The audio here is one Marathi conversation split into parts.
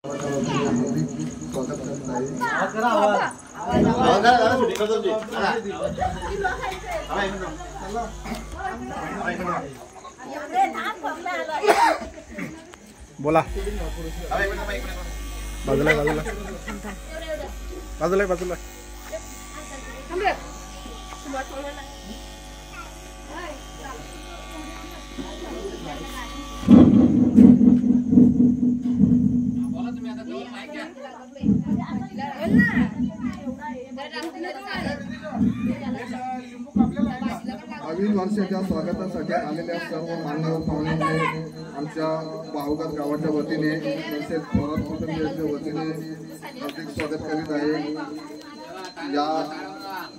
स्वागत करत आहे। बोला बाजूला बाजूला बाजूला बाजूला नवीन वर्षाच्या स्वागतासाठी आलेल्या सर्व मान्यवर पाहुण्यांचे आमच्या बाहुगात गावाच्या वतीने तसेच थोरात कुटुंबियांच्या वतीने हार्दिक स्वागत करीत आहे। या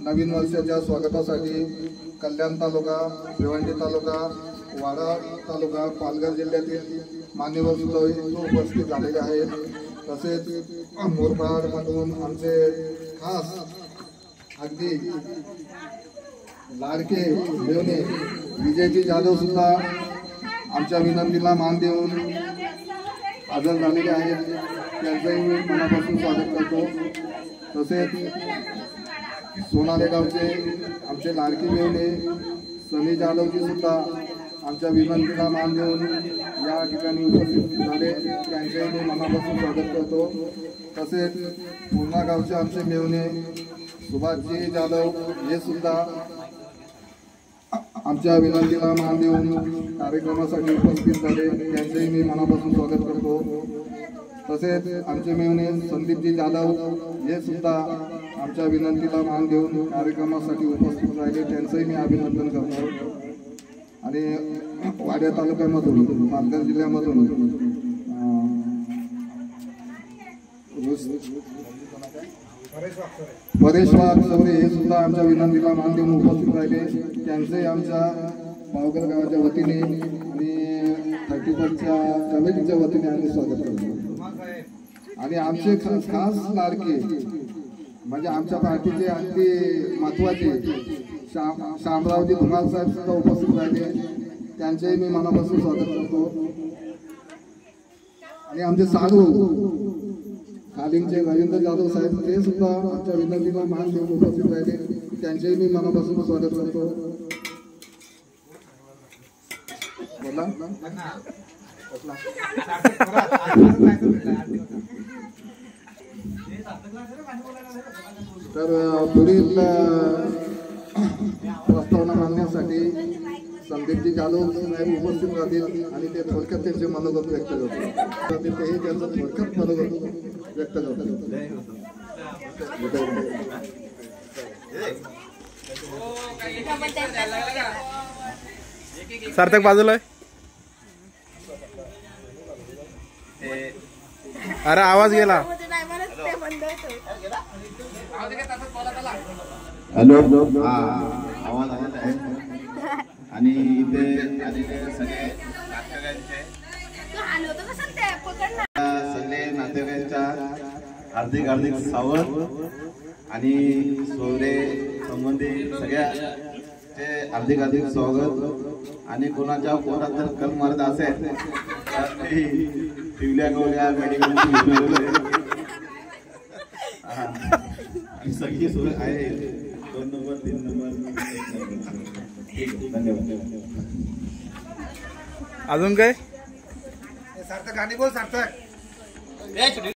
नवीन वर्षाच्या स्वागतासाठी कल्याण तालुका, भिवंडी तालुका, वाडा तालुका, पालघर जिल्ह्यातील मान्यवर सुद्धा उपस्थित झालेले आहेत। तसेच मोरबाडमधून आमचे खास अगदी लाडके मेवणे विजयजी जाधव सुद्धा आमच्या विनंतीला मान देऊन हजर झालेले आहेत। त्यांचंही मी मनापासून स्वागत करतो। तसेच सोनाले गावचे आमचे लाडके मेवणे सनी जाधवजी सुद्धा आमच्या विनंतीला मान देऊन या ठिकाणी उपस्थित झाले। त्यांचंही मी मनापासून स्वागत करतो। तसेच पूर्णा गावचे आमचे मेवणे सुभाषजी जाधव हे सुद्धा आमच्या विनंतीला मान देऊन कार्यक्रमासाठी उपस्थित झाले। त्यांचंही मी मनापासून स्वागत करतो। तसेच आमचे मेवणे संदीपजी जाधव हे सुद्धा आमच्या विनंतीला मान देऊन कार्यक्रमासाठी उपस्थित राहिले। त्यांचंही मी अभिनंदन करतो। आणि वाड्या तालुक्यामधून पालघर जिल्ह्यामधून परेश वाघ हे सुद्धा आमच्या विनंतीला मान देऊन उपस्थित राहिले। त्यांचे आमच्या बावकर गावाच्या वतीने आणि 31च्या कमिटीच्या वतीने आम्ही स्वागत करतो। आणि आमचे खास लाडके म्हणजे आमच्या पार्टीचे अगदी महत्वाचे शामरावजी धुमाल साहेब सुद्धा उपस्थित राहिले। त्यांचेही मी मनापासून स्वागत करतो। आणि आमचे साधू खालिंगचे रवींद्र जाधव साहेब ते सुद्धा आमच्या विनंतीला मान देऊन उपस्थित राहिले। त्यांचेही मी मनापासून स्वागत करतो। बोला तर पुढील प्रस्तावना मांडण्यासाठी संदीपजी जाधव साहेब उपस्थित राहतील आणि ते थोडक्यात त्यांचे मनोगत व्यक्त करतील। तेही त्यांचं थोडक्यात मनोगत व्यक्त करतील। सार्थक बाजूला आहे। अरे आवाज गेला। हॅलो आवाज आला आहे। आणि इथे आलेले सगळे नातेवाईकांच्या हार्दिक हार्दिक स्वागत आणि सोयरे संबंधी सगळ्याचे हार्दिक हार्दिक स्वागत। आणि कोणाच्या पोटात जर कल मारत असेल तर ते पिवल्या गोळ्या मेडिकल आणि सगळी सोय आहे। 2 नंबर 3 नंबर धन्यवाद। अजून काय सार्थक गाणी बोल सार्थक।